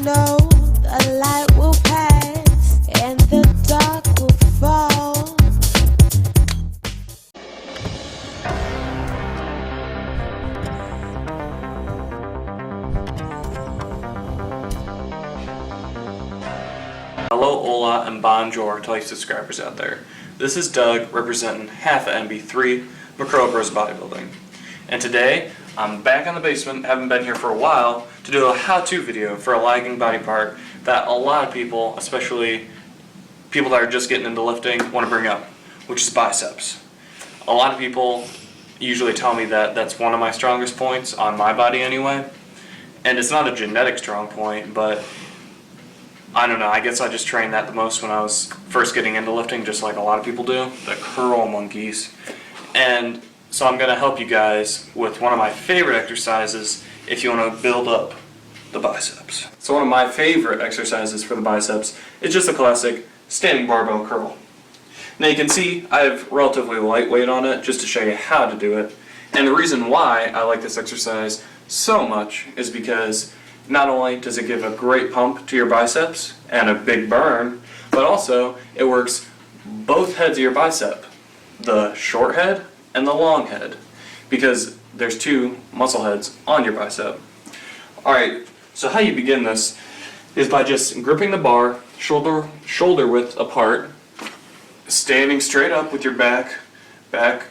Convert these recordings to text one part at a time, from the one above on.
know the light will pass and the dark will fall. Hello, hola, and bonjour to all you subscribers out there. This is Doug, representing half of MB3, McCrow Bodybuilding. And today, I'm back in the basement, haven't been here for a while, to do a how-to video for a lagging body part that a lot of people, especially people that are just getting into lifting, want to bring up, which is biceps. A lot of people usually tell me that that's one of my strongest points on my body anyway. And it's not a genetic strong point, but I don't know, I guess I just trained that the most when I was first getting into lifting, just like a lot of people do, the curl monkeys. And so I'm going to help you guys with one of my favorite exercises if you want to build up the biceps. So one of my favorite exercises for the biceps is just a classic standing barbell curl. Now you can see I have relatively light weight on it just to show you how to do it. And the reason why I like this exercise so much is because not only does it give a great pump to your biceps and a big burn, but also it works both heads of your bicep, the short head and the long head, because there's two muscle heads on your bicep. Alright, so how you begin this is by just gripping the bar, shoulder width apart, standing straight up with your back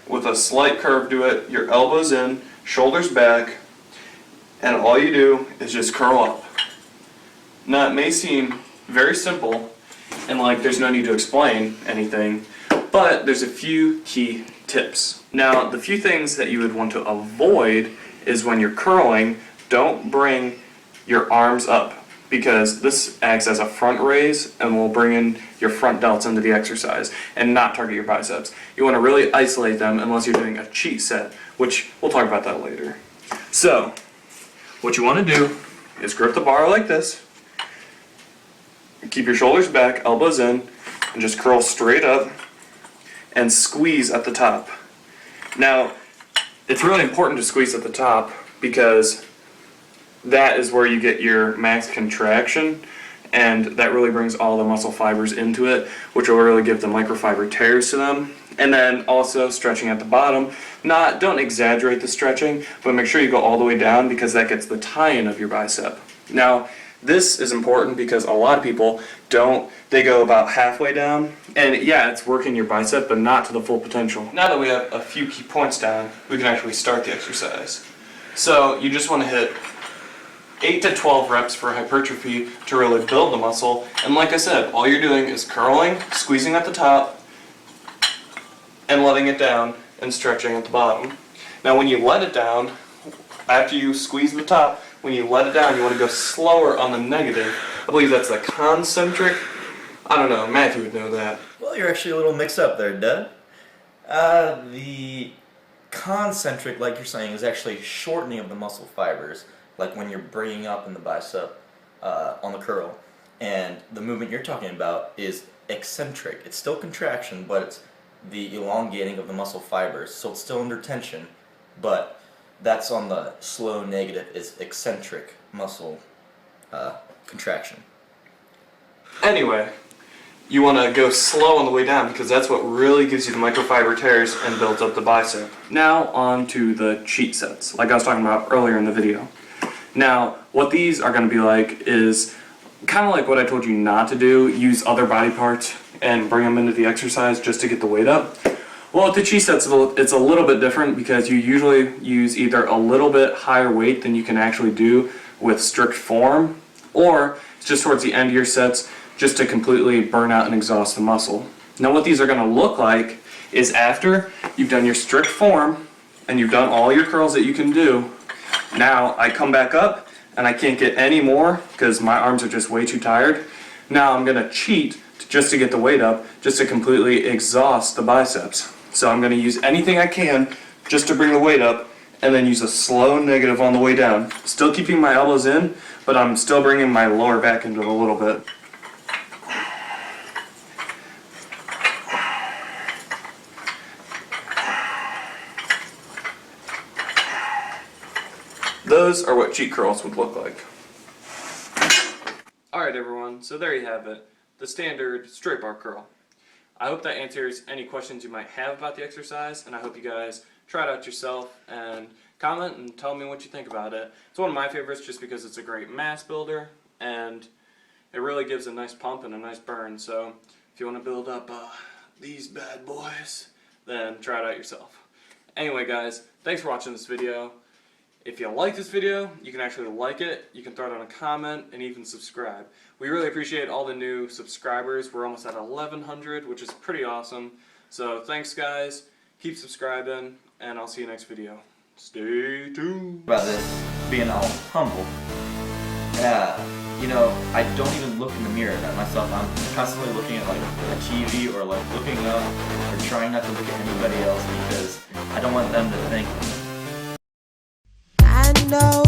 with a slight curve to it, your elbows in, shoulders back, and all you do is just curl up. Now it may seem very simple and like there's no need to explain anything, but there's a few key tips. Now the few things that you would want to avoid is when you're curling, don't bring your arms up, because this acts as a front raise and will bring in your front delts into the exercise and not target your biceps. You want to really isolate them unless you're doing a cheat set, which we'll talk about that later. So what you want to do is grip the bar like this, keep your shoulders back, elbows in, and just curl straight up and squeeze at the top. Now, it's really important to squeeze at the top because that is where you get your max contraction, and that really brings all the muscle fibers into it, which will really give the microfiber tears to them. And then also stretching at the bottom. Don't exaggerate the stretching, but make sure you go all the way down because that gets the tie-in of your bicep. Now, this is important because a lot of people don't. They go about halfway down, and yeah, it's working your bicep, but not to the full potential. Now that we have a few key points down, we can actually start the exercise. So you just want to hit 8 to 12 reps for hypertrophy to really build the muscle. And like I said, all you're doing is curling, squeezing at the top, and letting it down and stretching at the bottom. Now when you let it down, after you squeeze the top, when you let it down you want to go slower on the negative. I believe that's the concentric. I don't know, Matthew would know that. Well, you're actually a little mixed up there, Dud. The concentric, like you're saying, is actually shortening of the muscle fibers, like when you're bringing up in the bicep on the curl. And the movement you're talking about is eccentric. It's still contraction, but it's the elongating of the muscle fibers, so it's still under tension, but that's on the slow negative, is eccentric muscle contraction. Anyway, you want to go slow on the way down because that's what really gives you the microfiber tears and builds up the bicep. Now on to the cheat sets, like I was talking about earlier in the video. Now, what these are going to be like is kind of like what I told you not to do, use other body parts and bring them into the exercise just to get the weight up. Well, with the cheat sets, it's a little bit different because you usually use either a little bit higher weight than you can actually do with strict form, or it's just towards the end of your sets just to completely burn out and exhaust the muscle. Now what these are going to look like is after you've done your strict form and you've done all your curls that you can do, now I come back up and I can't get any more because my arms are just way too tired. Now I'm going to cheat just to get the weight up, just to completely exhaust the biceps. So I'm going to use anything I can just to bring the weight up, and then use a slow negative on the way down. Still keeping my elbows in, but I'm still bringing my lower back into it a little bit. Those are what cheat curls would look like. Alright everyone, so there you have it. The standard straight bar curl. I hope that answers any questions you might have about the exercise, and I hope you guys try it out yourself and comment and tell me what you think about it. It's one of my favorites just because it's a great mass builder and it really gives a nice pump and a nice burn. So if you want to build up these bad boys, then try it out yourself. Anyway guys, thanks for watching this video. If you like this video, you can actually like it, you can throw down a comment, and even subscribe. We really appreciate all the new subscribers. We're almost at 1,100, which is pretty awesome. So thanks guys, keep subscribing, and I'll see you next video. Stay tuned. About this being all humble. You know, I don't even look in the mirror at myself. I'm constantly looking at like a TV or like looking up or trying not to look at anybody else because I don't want them to think. I know